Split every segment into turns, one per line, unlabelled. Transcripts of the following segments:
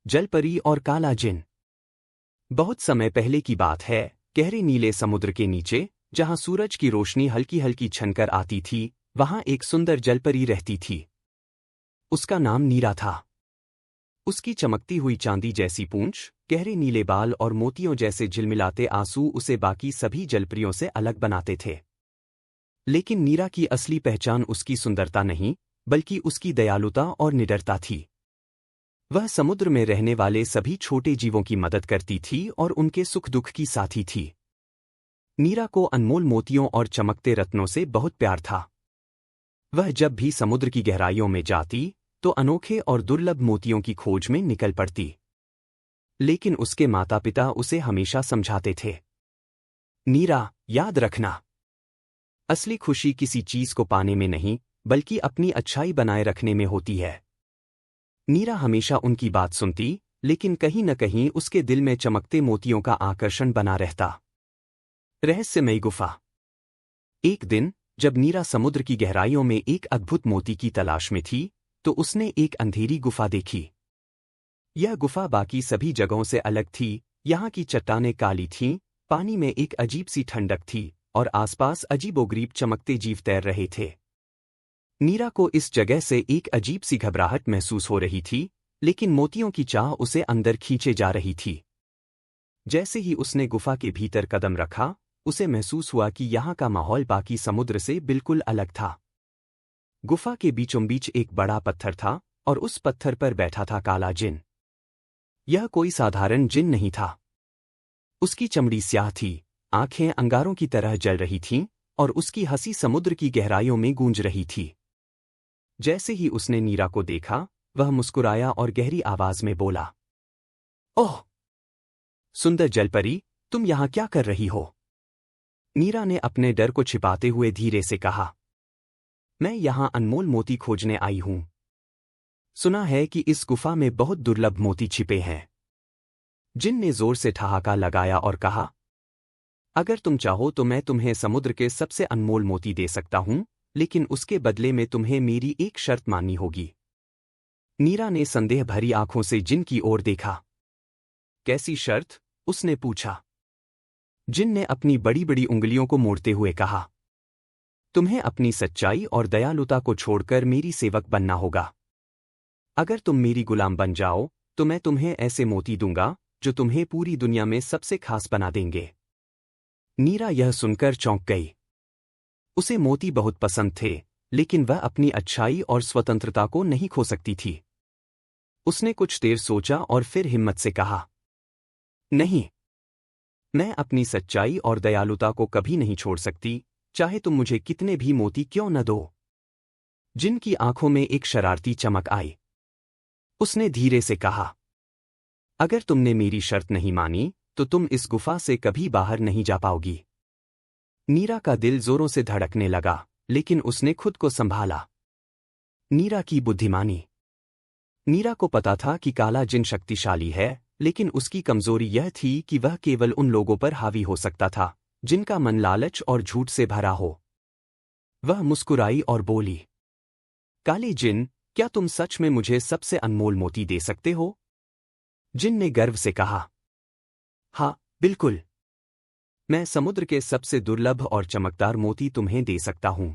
जलपरी और काला जिन। बहुत समय पहले की बात है, गहरे नीले समुद्र के नीचे, जहां सूरज की रोशनी हल्की हल्की छनकर आती थी, वहां एक सुंदर जलपरी रहती थी। उसका नाम नीरा था। उसकी चमकती हुई चांदी जैसी पूंछ, गहरे नीले बाल और मोतियों जैसे झिलमिलाते आंसू उसे बाकी सभी जलपरियों से अलग बनाते थे। लेकिन नीरा की असली पहचान उसकी सुंदरता नहीं, बल्कि उसकी दयालुता और निडरता थी। वह समुद्र में रहने वाले सभी छोटे जीवों की मदद करती थी और उनके सुख दुख की साथी थी। नीरा को अनमोल मोतियों और चमकते रत्नों से बहुत प्यार था। वह जब भी समुद्र की गहराइयों में जाती, तो अनोखे और दुर्लभ मोतियों की खोज में निकल पड़ती। लेकिन उसके माता पिता उसे हमेशा समझाते थे, नीरा, याद रखना, असली खुशी किसी चीज को पाने में नहीं, बल्कि अपनी अच्छाई बनाए रखने में होती है। नीरा हमेशा उनकी बात सुनती, लेकिन कहीं न कहीं उसके दिल में चमकते मोतियों का आकर्षण बना रहता। रहस्यमयी गुफा। एक दिन, जब नीरा समुद्र की गहराइयों में एक अद्भुत मोती की तलाश में थी, तो उसने एक अंधेरी गुफा देखी। यह गुफा बाकी सभी जगहों से अलग थी। यहाँ की चट्टानें काली थीं, पानी में एक अजीब सी ठंडक थी, और आसपास अजीबोगरीब चमकते जीव तैर रहे थे। नीरा को इस जगह से एक अजीब सी घबराहट महसूस हो रही थी, लेकिन मोतियों की चाह उसे अंदर खींचे जा रही थी। जैसे ही उसने गुफा के भीतर कदम रखा, उसे महसूस हुआ कि यहाँ का माहौल बाकी समुद्र से बिल्कुल अलग था। गुफा के बीचों बीच एक बड़ा पत्थर था, और उस पत्थर पर बैठा था काला जिन। यह कोई साधारण जिन नहीं था। उसकी चमड़ी स्याह थी, आंखें अंगारों की तरह जल रही थीं, और उसकी हंसी समुद्र की गहराइयों में गूंज रही थी। जैसे ही उसने नीरा को देखा, वह मुस्कुराया और गहरी आवाज में बोला, ओह, सुंदर जलपरी, तुम यहाँ क्या कर रही हो? नीरा ने अपने डर को छिपाते हुए धीरे से कहा, मैं यहाँ अनमोल मोती खोजने आई हूँ। सुना है कि इस गुफा में बहुत दुर्लभ मोती छिपे हैं। जिन ने जोर से ठहाका लगाया और कहा, अगर तुम चाहो तो मैं तुम्हें समुद्र के सबसे अनमोल मोती दे सकता हूँ, लेकिन उसके बदले में तुम्हें मेरी एक शर्त माननी होगी। नीरा ने संदेह भरी आंखों से जिन की ओर देखा। कैसी शर्त? उसने पूछा। जिन ने अपनी बड़ी बड़ी उंगलियों को मोड़ते हुए कहा, तुम्हें अपनी सच्चाई और दयालुता को छोड़कर मेरी सेवक बनना होगा। अगर तुम मेरी गुलाम बन जाओ, तो मैं तुम्हें ऐसे मोती दूंगा जो तुम्हें पूरी दुनिया में सबसे खास बना देंगे। नीरा यह सुनकर चौंक गई। उसे मोती बहुत पसंद थे, लेकिन वह अपनी अच्छाई और स्वतंत्रता को नहीं खो सकती थी। उसने कुछ देर सोचा और फिर हिम्मत से कहा, नहीं, मैं अपनी सच्चाई और दयालुता को कभी नहीं छोड़ सकती, चाहे तुम मुझे कितने भी मोती क्यों न दो। जिन की आंखों में एक शरारती चमक आई। उसने धीरे से कहा, अगर तुमने मेरी शर्त नहीं मानी, तो तुम इस गुफा से कभी बाहर नहीं जा पाओगी। नीरा का दिल जोरों से धड़कने लगा, लेकिन उसने खुद को संभाला। नीरा की बुद्धिमानी। नीरा को पता था कि काला जिन शक्तिशाली है, लेकिन उसकी कमजोरी यह थी कि वह केवल उन लोगों पर हावी हो सकता था जिनका मन लालच और झूठ से भरा हो। वह मुस्कुराई और बोली, काले जिन, क्या तुम सच में मुझे सबसे अनमोल मोती दे सकते हो? जिन ने गर्व से कहा, हाँ, बिल्कुल। मैं समुद्र के सबसे दुर्लभ और चमकदार मोती तुम्हें दे सकता हूं।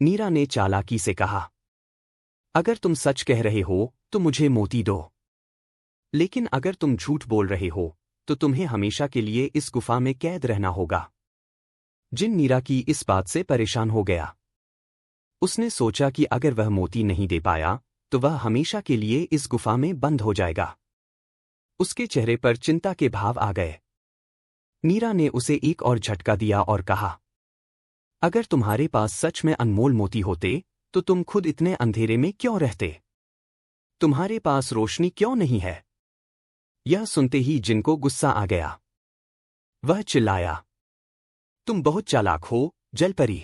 नीरा ने चालाकी से कहा, अगर तुम सच कह रहे हो, तो मुझे मोती दो। लेकिन अगर तुम झूठ बोल रहे हो, तो तुम्हें हमेशा के लिए इस गुफा में कैद रहना होगा। जिन नीरा की इस बात से परेशान हो गया। उसने सोचा कि अगर वह मोती नहीं दे पाया, तो वह हमेशा के लिए इस गुफा में बंद हो जाएगा। उसके चेहरे पर चिंता के भाव आ गए। नीरा ने उसे एक और झटका दिया और कहा, अगर तुम्हारे पास सच में अनमोल मोती होते, तो तुम खुद इतने अंधेरे में क्यों रहते? तुम्हारे पास रोशनी क्यों नहीं है? यह सुनते ही जिन को गुस्सा आ गया। वह चिल्लाया, तुम बहुत चालाक हो, जलपरी।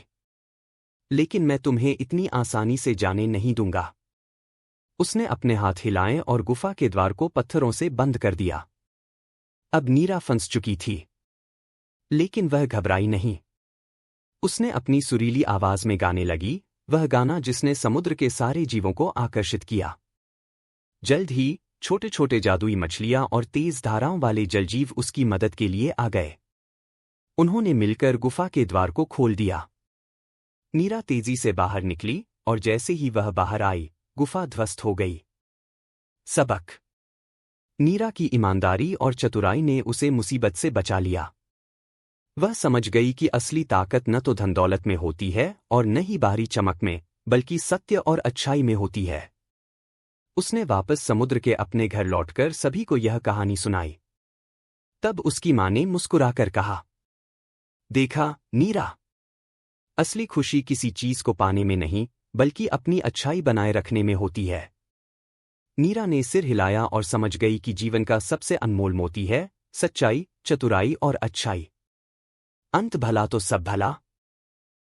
लेकिन मैं तुम्हें इतनी आसानी से जाने नहीं दूंगा। उसने अपने हाथ हिलाए और गुफा के द्वार को पत्थरों से बंद कर दिया। अब नीरा फंस चुकी थी। लेकिन वह घबराई नहीं। उसने अपनी सुरीली आवाज में गाने लगी, वह गाना जिसने समुद्र के सारे जीवों को आकर्षित किया। जल्द ही छोटे छोटे जादुई मछलियां और तेज धाराओं वाले जलजीव उसकी मदद के लिए आ गए। उन्होंने मिलकर गुफा के द्वार को खोल दिया। नीरा तेजी से बाहर निकली और जैसे ही वह बाहर आई, गुफा ध्वस्त हो गई। सबक। नीरा की ईमानदारी और चतुराई ने उसे मुसीबत से बचा लिया। वह समझ गई कि असली ताकत न तो धन दौलत में होती है और न ही बाहरी चमक में, बल्कि सत्य और अच्छाई में होती है। उसने वापस समुद्र के अपने घर लौटकर सभी को यह कहानी सुनाई। तब उसकी माँ ने मुस्कुराकर कहा, देखा नीरा, असली खुशी किसी चीज को पाने में नहीं, बल्कि अपनी अच्छाई बनाए रखने में होती है। नीरा ने सिर हिलाया और समझ गई कि जीवन का सबसे अनमोल मोती है सच्चाई, चतुराई और अच्छाई। अंत भला तो सब भला।